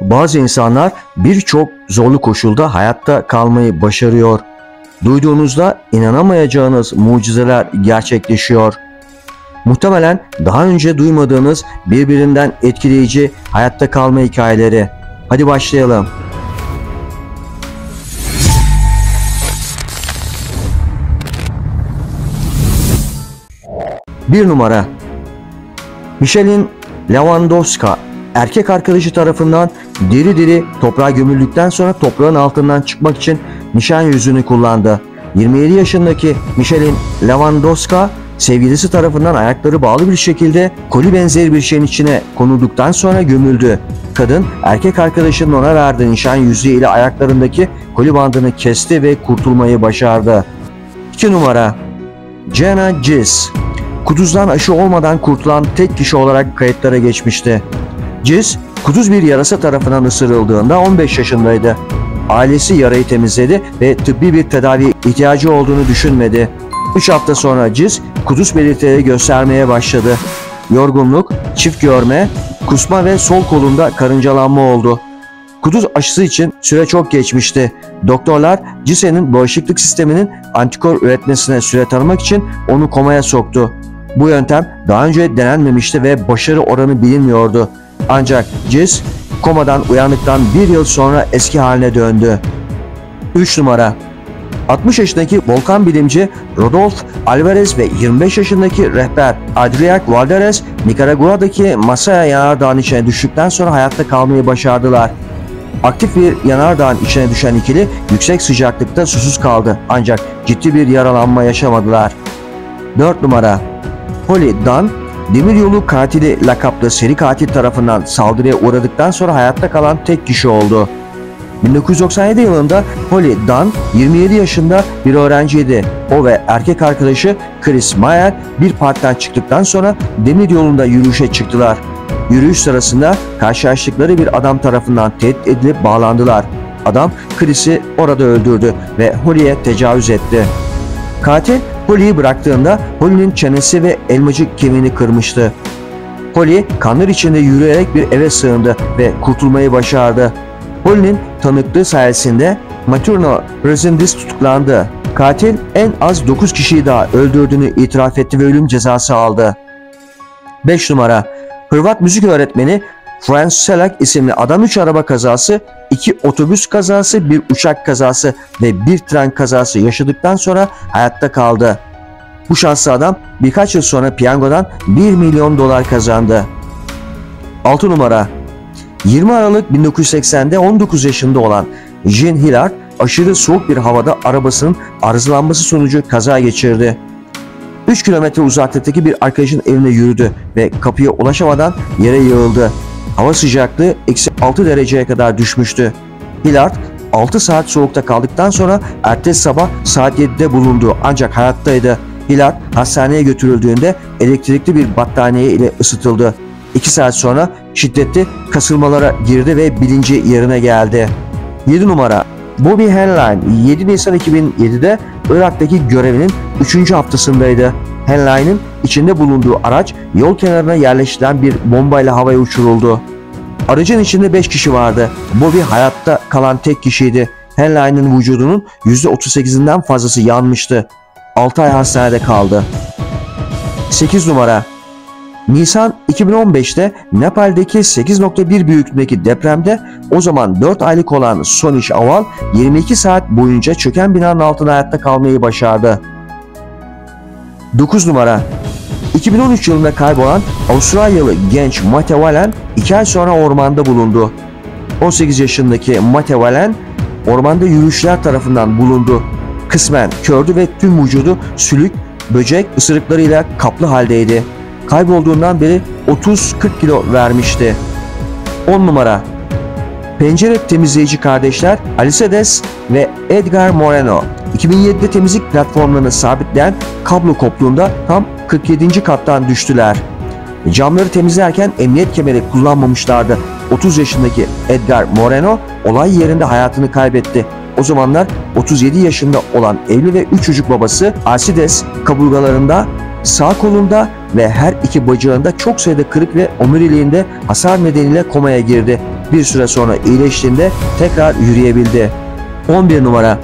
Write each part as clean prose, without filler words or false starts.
Bazı insanlar birçok zorlu koşulda hayatta kalmayı başarıyor. Duyduğunuzda inanamayacağınız mucizeler gerçekleşiyor. Muhtemelen daha önce duymadığınız birbirinden etkileyici hayatta kalma hikayeleri. Hadi başlayalım. 1 numara. Michelin Lewandowska erkek arkadaşı tarafından diri diri toprağa gömüldükten sonra toprağın altından çıkmak için nişan yüzüğünü kullandı. 27 yaşındaki Michelin Lewandowska sevgilisi tarafından ayakları bağlı bir şekilde koli benzeri bir şeyin içine konulduktan sonra gömüldü. Kadın erkek arkadaşının ona verdiği nişan yüzüğü ile ayaklarındaki koli bandını kesti ve kurtulmayı başardı. 2 numara. Jenna Giz kuduzdan aşı olmadan kurtulan tek kişi olarak kayıtlara geçmişti. Giz, kuduz bir yarasa tarafından ısırıldığında 15 yaşındaydı. Ailesi yarayı temizledi ve tıbbi bir tedavi ihtiyacı olduğunu düşünmedi. 3 hafta sonra Giz, kuduz belirtileri göstermeye başladı. Yorgunluk, çift görme, kusma ve sol kolunda karıncalanma oldu. Kuduz aşısı için süre çok geçmişti. Doktorlar Giz'in bağışıklık sisteminin antikor üretmesine süre tanımak için onu komaya soktu. Bu yöntem daha önce denenmemişti ve başarı oranı bilinmiyordu. Ancak Giz komadan uyandıktan bir yıl sonra eski haline döndü. 3 numara. 60 yaşındaki volkan bilimci Rodolfo Alvarez ve 25 yaşındaki rehber Adrián Valderez, Nikaragua'daki Masaya yanardağının içine düştükten sonra hayatta kalmayı başardılar. Aktif bir yanardağın içine düşen ikili yüksek sıcaklıkta susuz kaldı ancak ciddi bir yaralanma yaşamadılar. 4 numara. Holly Dunn, demiryolu katili lakaplı seri katil tarafından saldırıya uğradıktan sonra hayatta kalan tek kişi oldu. 1997 yılında Holly Dunn 27 yaşında bir öğrenciydi. O ve erkek arkadaşı Chris Mayer bir parktan çıktıktan sonra demiryolunda yürüyüşe çıktılar. Yürüyüş sırasında karşılaştıkları bir adam tarafından tehdit edilip bağlandılar. Adam Chris'i orada öldürdü ve Holly'ye tecavüz etti. Katil Holly'yi bıraktığında Holly'nin çenesi ve elmacık kemiğini kırmıştı. Holly kanlar içinde yürüyerek bir eve sığındı ve kurtulmayı başardı. Holly'nin tanıklığı sayesinde Maturno Resendiz tutuklandı. Katil en az 9 kişiyi daha öldürdüğünü itiraf etti ve ölüm cezası aldı. 5 numara. Hırvat müzik öğretmeni Franz Selak isimli adam 3 araba kazası, 2 otobüs kazası, 1 uçak kazası ve 1 tren kazası yaşadıktan sonra hayatta kaldı. Bu şanslı adam birkaç yıl sonra piyangodan 1 milyon dolar kazandı. 6 numara. 20 Aralık 1980'de 19 yaşında olan Jean Hillard aşırı soğuk bir havada arabasının arızalanması sonucu kaza geçirdi. 3 kilometre uzaklıktaki bir arkadaşın evine yürüdü ve kapıya ulaşamadan yere yığıldı. Hava sıcaklığı -6 dereceye kadar düşmüştü. Hillard 6 saat soğukta kaldıktan sonra ertesi sabah saat 7'de bulundu ancak hayattaydı. Hillard hastaneye götürüldüğünde elektrikli bir battaniye ile ısıtıldı. 2 saat sonra şiddetli kasılmalara girdi ve bilinci yerine geldi. 7 numara. Bobby Henline 7 Nisan 2007'de Irak'taki görevinin 3. haftasındaydı. Henline'ın içinde bulunduğu araç yol kenarına yerleştirilen bir bombayla havaya uçuruldu. Aracın içinde 5 kişi vardı. Bobby hayatta kalan tek kişiydi. Henline'ın vücudunun %38'inden fazlası yanmıştı. 6 ay hastanede kaldı. 8 numara. Nisan 2015'te Nepal'deki 8.1 büyüklüğündeki depremde o zaman 4 aylık olan Sonish Aval 22 saat boyunca çöken binanın altında hayatta kalmayı başardı. 9 numara. 2013 yılında kaybolan Avustralyalı genç Mate Wallen 2 ay sonra ormanda bulundu. 18 yaşındaki Mate Wallen ormanda yürüyüşler tarafından bulundu. Kısmen kördü ve tüm vücudu sülük, böcek ısırıklarıyla kaplı haldeydi. Kaybolduğundan beri 30-40 kilo vermişti. 10 numara. Pencere temizleyici kardeşler Alcides ve Edgar Moreno 2007'de temizlik platformlarını sabitleyen kablo koptuğunda tam 47. kattan düştüler. Camları temizlerken emniyet kemeri kullanmamışlardı. 30 yaşındaki Edgar Moreno olay yerinde hayatını kaybetti. O zamanlar 37 yaşında olan evli ve 3 çocuk babası Alcides kaburgalarında, sağ kolunda ve her iki bacağında çok sayıda kırık ve omuriliğinde hasar nedeniyle komaya girdi. bir süre sonra iyileştiğinde tekrar yürüyebildi. 11 numara.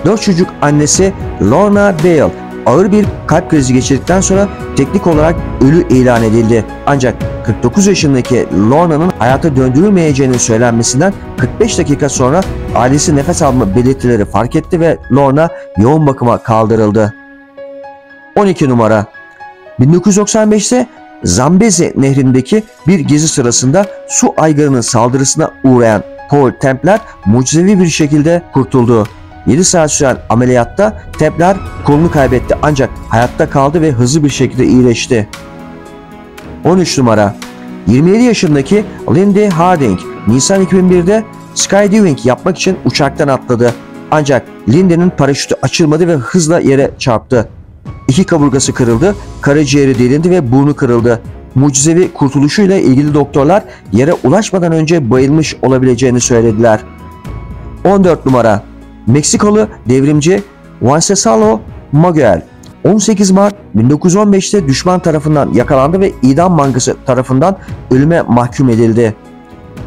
4 çocuk annesi Lorna Dale ağır bir kalp krizi geçirdikten sonra teknik olarak ölü ilan edildi. Ancak 49 yaşındaki Lorna'nın hayata döndürülmeyeceğinin söylenmesinden 45 dakika sonra ailesi nefes alma belirtileri fark etti ve Lorna yoğun bakıma kaldırıldı. 12 numara. 1995'te Zambezi nehrindeki bir gezi sırasında su aygırının saldırısına uğrayan Paul Templar mucizevi bir şekilde kurtuldu. 7 saat süren ameliyatta Templar kolunu kaybetti ancak hayatta kaldı ve hızlı bir şekilde iyileşti. 13 numara. 27 yaşındaki Lindy Harding Nisan 2001'de skydiving yapmak için uçaktan atladı. Ancak Lindy'nin paraşütü açılmadı ve hızla yere çarptı. 2 kaburgası kırıldı, karaciğeri delindi ve burnu kırıldı. Mucizevi kurtuluşuyla ilgili doktorlar yere ulaşmadan önce bayılmış olabileceğini söylediler. 14 numara. Meksikalı devrimci Wenceslas Maguel 18 Mart 1915'te düşman tarafından yakalandı ve idam mangası tarafından ölüme mahkum edildi.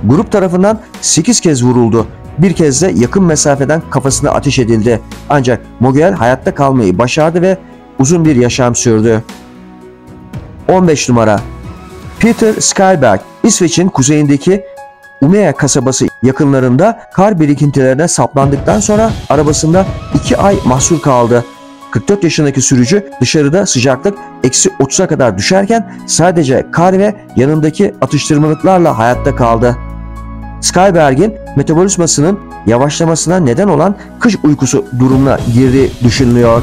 Grup tarafından 8 kez vuruldu. Bir kez de yakın mesafeden kafasına ateş edildi. Ancak Maguel hayatta kalmayı başardı ve uzun bir yaşam sürdü. 15 numara. Peter Skyberg, İsveç'in kuzeyindeki Umeå kasabası yakınlarında kar birikintilerine saplandıktan sonra arabasında 2 ay mahsur kaldı. 44 yaşındaki sürücü dışarıda sıcaklık -30'a kadar düşerken sadece kar ve yanındaki atıştırmalıklarla hayatta kaldı. Skyberg'in metabolizmasının yavaşlamasına neden olan kış uykusu durumuna girdiği düşünülüyor.